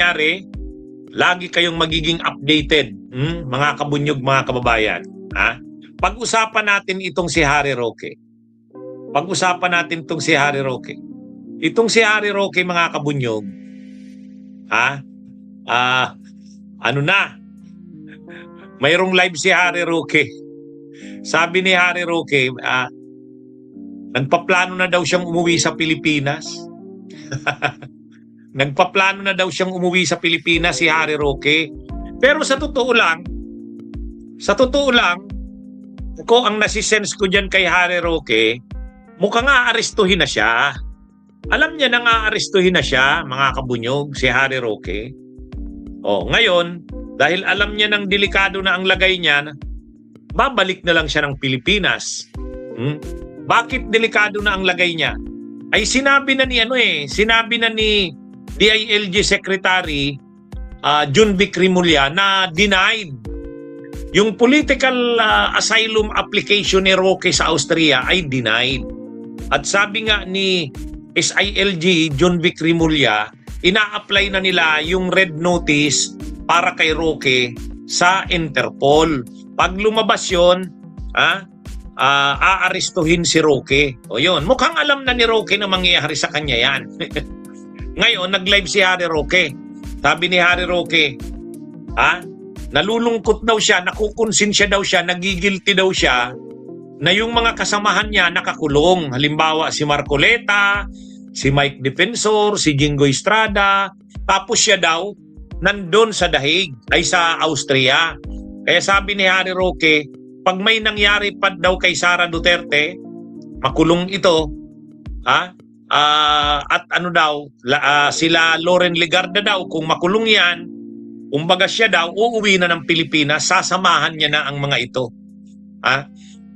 mangyayari, lagi kayong magiging updated, mga kabunyog, mga kababayan. Ha? Pag-usapan natin itong si Harry Roque. Pag-usapan natin itong si Harry Roque. Itong si Harry Roque, mga kabunyog, ano na, mayroong live si Harry Roque. Sabi ni Harry Roque, nagpaplano na daw siyang umuwi sa Pilipinas. Nagpaplano na daw siyang umuwi sa Pilipinas si Harry Roque. Pero sa totoo lang, ko ang nasisense ko dyan kay Harry Roque, mukhang aarestuhin na siya. Alam niya na aarestuhin na siya, mga kabunyog, si Harry Roque. Ngayon, dahil alam niya ng delikado na ang lagay niya, babalik na lang siya ng Pilipinas. Bakit delikado na ang lagay niya? Ay sinabi na ni DILG Secretary Jun Vic Rimulya na denied yung political asylum application ni Roque sa Austria ay denied. At sabi nga ni SILG Jun Vic Rimulya, ina-apply na nila yung red notice para kay Roque sa Interpol. Pag lumabas yun, aarestuhin si Roque. Yun, mukhang alam na ni Roque na mangyayari sa kanya yan. Ngayon, nag-live si Harry Roque. Sabi ni Harry Roque, nalulungkot daw siya, nakukonsensya daw siya, nagigilty daw siya na yung mga kasamahan niya nakakulong. Halimbawa, si Marcoleta, si Mike Defensor, si Jingo Estrada. Tapos siya daw, nandun sa Dahig, ay sa Austria. Kaya sabi ni Harry Roque, pag may nangyari pa daw kay Sara Duterte, makulong ito, at sila Loren Legarda daw, kung makulong yan, kumbaga siya daw, uuwi na ng Pilipinas, sasamahan niya na ang mga ito.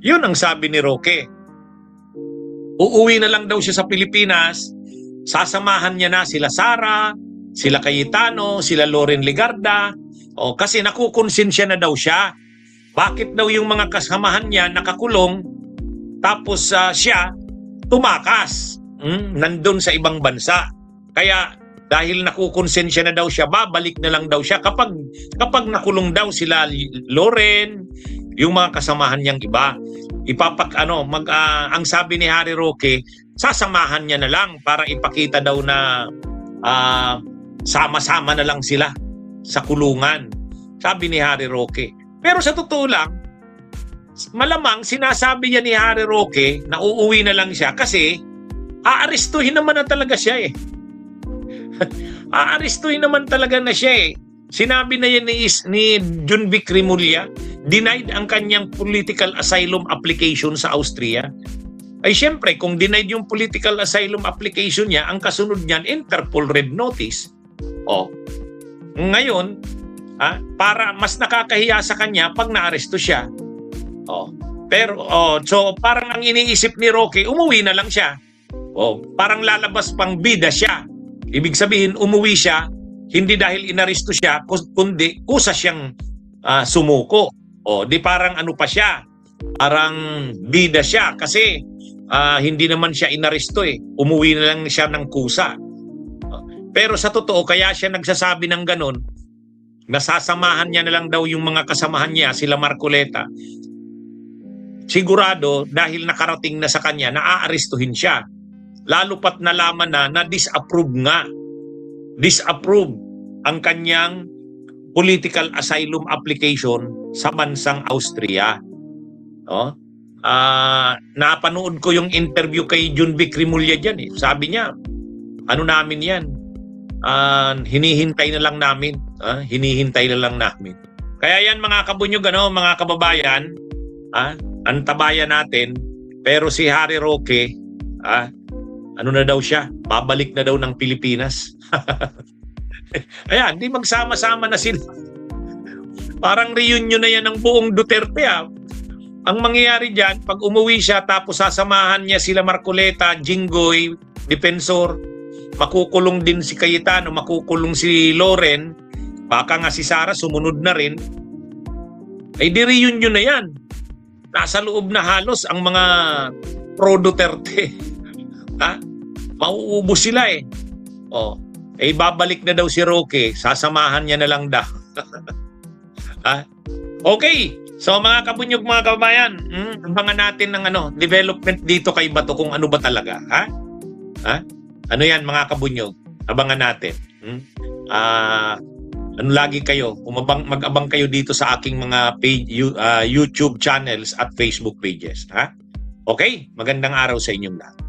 Yun ang sabi ni Roque. Uuwi na lang daw siya sa Pilipinas, sasamahan niya na sila Sara, sila Cayetano, sila Loren Legarda, kasi nakukonsensya na daw siya. Bakit daw yung mga kasamahan niya nakakulong, tapos siya tumakas, nandun sa ibang bansa. Kaya dahil nakukonsensya na daw siya, babalik na lang daw siya kapag nakulong daw sila Loren, yung mga kasamahan niyang iba. Ang sabi ni Harry Roque, sasamahan niya na lang para ipakita daw na sama-sama na lang sila sa kulungan. Sabi ni Harry Roque. Pero sa totoo lang, malamang sinasabi niya ni Harry Roque na uuwi na lang siya kasi aarestuhin naman na talaga siya Aarestuhin naman talaga na siya Sinabi na yan ni Jun Vic Rimulya, denied ang kanyang political asylum application sa Austria. Ay siyempre, kung denied yung political asylum application niya, ang kasunod niyan, Interpol red notice. Ngayon, para mas nakakahiya sa kanya pag naaresto siya. So parang ang iniisip ni Roque, umuwi na lang siya. Parang lalabas pang bida siya. Ibig sabihin, umuwi siya, hindi dahil inaresto siya, kundi kusa siyang sumuko. Di parang ano pa siya, parang bida siya kasi hindi naman siya inaresto Umuwi na lang siya ng kusa. Pero sa totoo, kaya siya nagsasabi ng ganun, nasasamahan niya na lang daw yung mga kasamahan niya, sila Marcoleta. Sigurado dahil nakarating na sa kanya na aarestuhin siya. Lalo pat nalaman na disapprove ang kanyang political asylum application sa bansang Austria. Napanood ko yung interview kay Jun Vic Rimulya dyan Sabi niya, namin yan, hinihintay na lang namin. Kaya yan mga kabunyog, mga kababayan, antabayan natin. Pero si Harry Roque, na daw siya, babalik na daw ng Pilipinas. Ayan, di magsama-sama na sila. Parang reunion na yan ng buong Duterte. Ang mangyayari dyan, pag umuwi siya tapos sasamahan niya sila Marcoleta, Jinggoy, Defensor, makukulong din si Cayetano, makukulong si Loren, baka nga si Sara sumunod na rin, ay di reunion na yan. Nasa loob na halos ang mga pro-Duterte. Mauubos sila Eh, babalik na daw si Roque, sasamahan niya na lang daw. Ha? Okay. So mga kabunyog, mga kabayan, abangan natin ng development dito kay Bato kung ano ba talaga. Ha? Ha? Ano yan mga kabunyog? Abangan natin. Ano lagi kayo, mag-abang kayo dito sa aking mga page, YouTube channels at Facebook pages. Ha? Okay? Magandang araw sa inyong lahat.